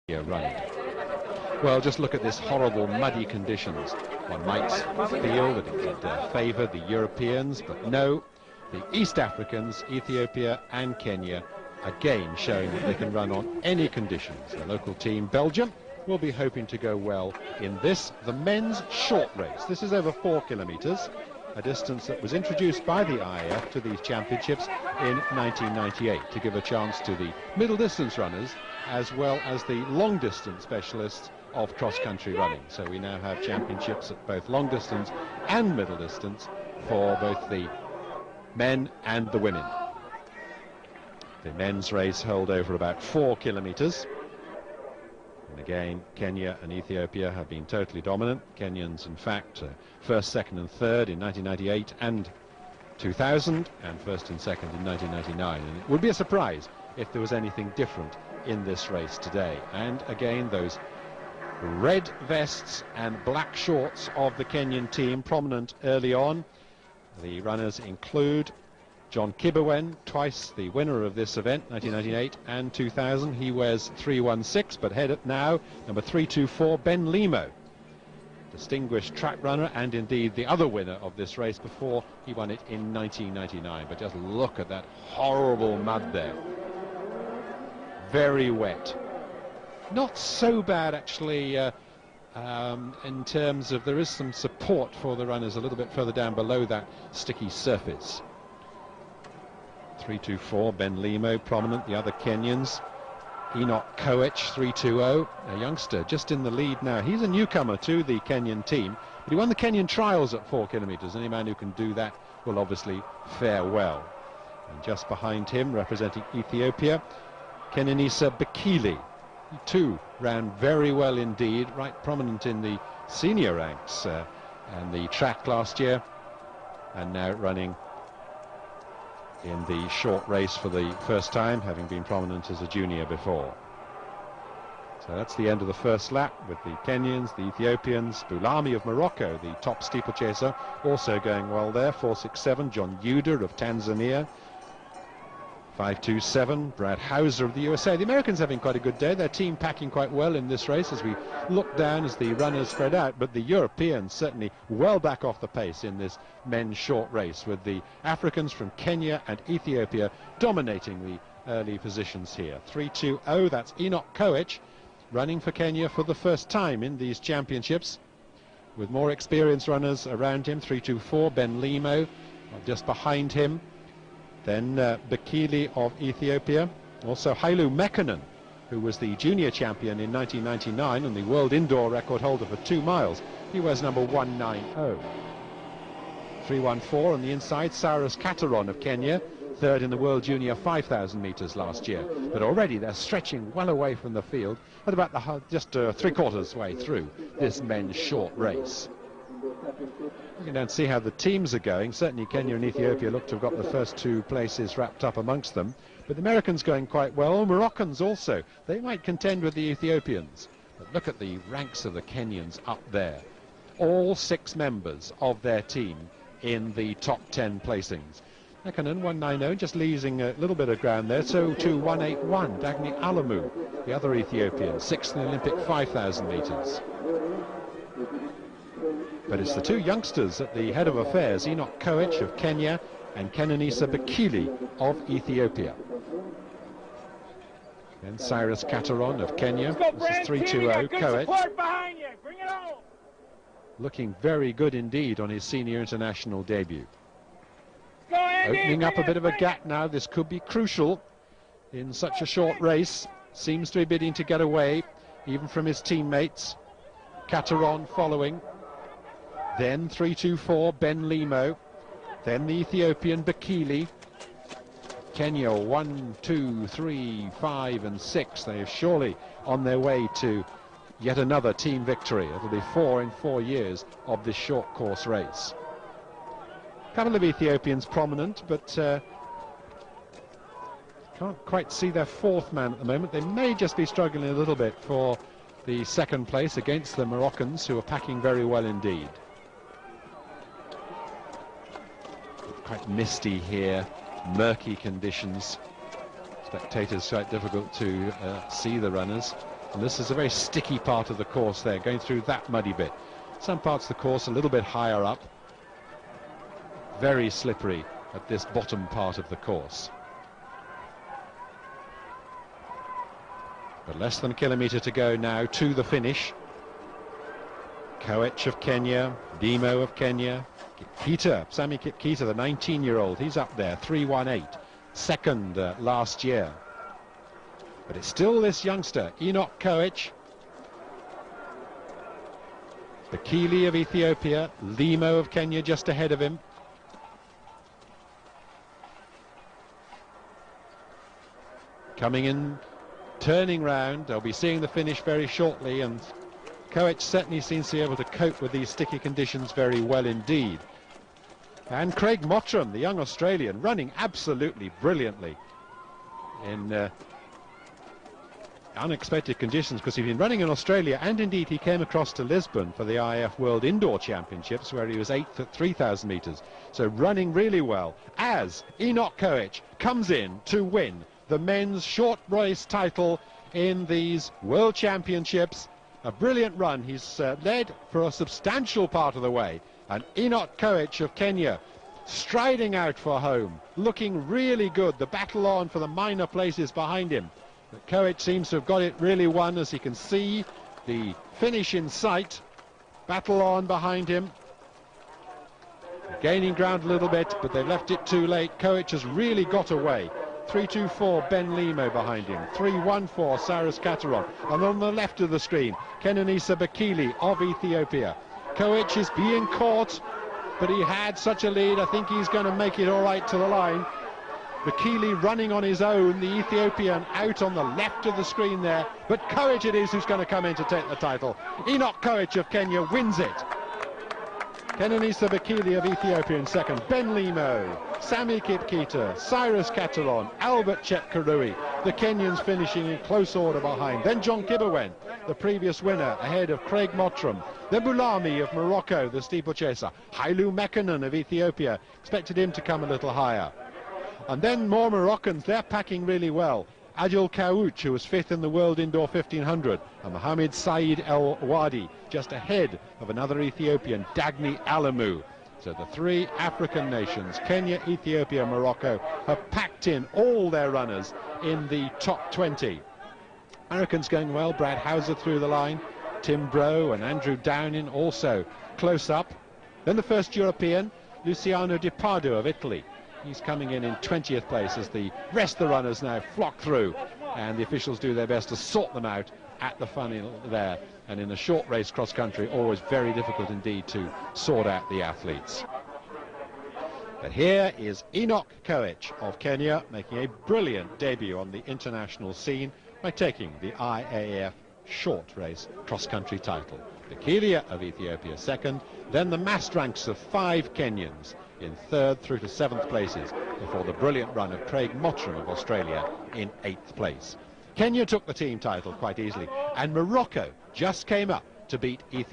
running. Well, just look at this horrible muddy conditions. One might feel that it would favour the Europeans, but no, the East Africans, Ethiopia and Kenya, again showing that they can run on any conditions. The local team, Belgium, will be hoping to go well in this, the men's short race. This is over 4 kilometres, a distance that was introduced by the IAF to these championships in 1998 to give a chance to the middle distance runners as well as the long distance specialists of cross-country running. So we now have championships at both long distance and middle distance for both the men and the women. The men's race held over about 4 kilometres. And again, Kenya and Ethiopia have been totally dominant. Kenyans, in fact, first, second and third in 1998 and 2000, and first and second in 1999. And it would be a surprise if there was anything different in this race today. And again, those red vests and black shorts of the Kenyan team prominent early on. The runners include John Kibewen, twice the winner of this event, 1998 and 2000. He wears 316, but head up now, number 324, Ben Limo, distinguished track runner and indeed the other winner of this race before he won it in 1999. But just look at that horrible mud there. Very wet. Not so bad actually in terms of there is some support for the runners a little bit further down below that sticky surface. 324, Ben Limo prominent, the other Kenyans. Enoch Koech, 320, a youngster just in the lead now. He's a newcomer to the Kenyan team, but he won the Kenyan trials at 4 kilometres. Any man who can do that will obviously fare well. And just behind him, representing Ethiopia, Kenenisa Bekele. He too ran very well indeed, right prominent in the senior ranks and the track last year, and now running in the short race for the first time, having been prominent as a junior before. So that's the end of the first lap with the Kenyans, the Ethiopians, Bولامي of Morocco, the top steeplechaser, also going well there, 467, John Yuder of Tanzania, 527, Brad Hauser of the USA. The Americans having quite a good day, their team packing quite well in this race as we look down as the runners spread out, but the Europeans certainly well back off the pace in this men's short race, with the Africans from Kenya and Ethiopia dominating the early positions here. 320, that's Enoch Koech running for Kenya for the first time in these championships, with more experienced runners around him. 324, Ben Limo just behind him. Then Bekele of Ethiopia, also Hailu Mekkonen, who was the junior champion in 1999 and the world indoor record holder for 2 miles. He wears number 190. 314 on the inside, Cyrus Kateron of Kenya, third in the world junior 5,000 metres last year. But already they're stretching well away from the field at about just 3/4 way through this men's short race. You can see how the teams are going. Certainly Kenya and Ethiopia look to have got the first 2 places wrapped up amongst them, but the Americans going quite well. Moroccans also, they might contend with the Ethiopians, but look at the ranks of the Kenyans up there, all 6 members of their team in the top 10 placings. Mekkonen 190, just losing a little bit of ground there. So too 181, Dagny Alamu, the other Ethiopian, 6th in the Olympic 5,000 metres. But it's the 2 youngsters at the head of affairs, Enoch Koech of Kenya and Kenenisa Bekele of Ethiopia. Then Cyrus Kateron of Kenya. This is 320, Koech. Looking very good indeed on his senior international debut. Opening up a bit of a gap now. This could be crucial in such a short race. Seems to be bidding to get away, even from his teammates. Kateron following. Then 324, Ben Limo. Then the Ethiopian Bekele. Kenya 1, 2, 3, 5 and 6. They are surely on their way to yet another team victory. It'll be 4 in 4 years of this short course race. A couple of Ethiopians prominent, but can't quite see their 4th man at the moment. They may just be struggling a little bit for the 2nd place against the Moroccans, who are packing very well indeed. Quite misty here, murky conditions. Spectators quite difficult to see the runners. And this is a very sticky part of the course there, going through that muddy bit. Some parts of the course a little bit higher up. Very slippery at this bottom part of the course. But less than a kilometre to go now to the finish. Koech of Kenya, Demo of Kenya, Kipketer, Sami Kipketer, the 19-year-old, he's up there, 3:18, second last year. But it's still this youngster, Enoch Koech, Bekele of Ethiopia, Limo of Kenya just ahead of him. Coming in, turning round, they'll be seeing the finish very shortly, and Koech certainly seems to be able to cope with these sticky conditions very well indeed. And Craig Mottram, the young Australian, running absolutely brilliantly in unexpected conditions, because he'd been running in Australia, and indeed he came across to Lisbon for the IAF World Indoor Championships, where he was 8th at 3,000 metres. So running really well as Enoch Koech comes in to win the men's short race title in these World Championships. A brilliant run. He's led for a substantial part of the way, and Enoch Koech of Kenya striding out for home, looking really good. The battle on for the minor places behind him, but Koech seems to have got it really won, as he can see the finish in sight. Battle on behind him, gaining ground a little bit, but they left it too late. Koech has really got away. 3:24 Ben Limo behind him, 3:14 Cyrus Cateron, and on the left of the screen Kenenisa Bekele of Ethiopia. Koech is being caught, but he had such a lead. I think he's going to make it all right to the line. Bekele running on his own, the Ethiopian out on the left of the screen there, but Koech it is who's going to come in to take the title. Enoch Koech of Kenya wins it. Kenenisa Bekele of Ethiopia in second, Ben Limo, Sami Kipketer, Cyrus Cateron, Albert Chepkarui, the Kenyans finishing in close order behind. Then John Kibawen, the previous winner, ahead of Craig Mottram. Then Bولامي of Morocco, the steeplechaser. Hailu Mekkonen of Ethiopia, expected him to come a little higher. And then more Moroccans, they're packing really well. Adil Kaouch, who was 5th in the World Indoor 1500, and Mohammed Said El Wadi, just ahead of another Ethiopian, Dagny Alamu. So the three African nations, Kenya, Ethiopia, Morocco, have packed in all their runners in the top 20. Americans going well, Brad Hauser through the line, Tim Brough and Andrew Downing also close up. Then the first European, Luciano Di Pardo of Italy. He's coming in 20th place as the rest of the runners now flock through, and the officials do their best to sort them out at the funnel there. And in a short race cross country, always very difficult indeed to sort out the athletes. But here is Enoch Koech of Kenya making a brilliant debut on the international scene by taking the IAAF short race cross country title. Bekele of Ethiopia second, then the massed ranks of 5 Kenyans in 3rd through to 7th places, before the brilliant run of Craig Mottram of Australia in 8th place. Kenya took the team title quite easily, and Morocco just came up to beat Ethiopia.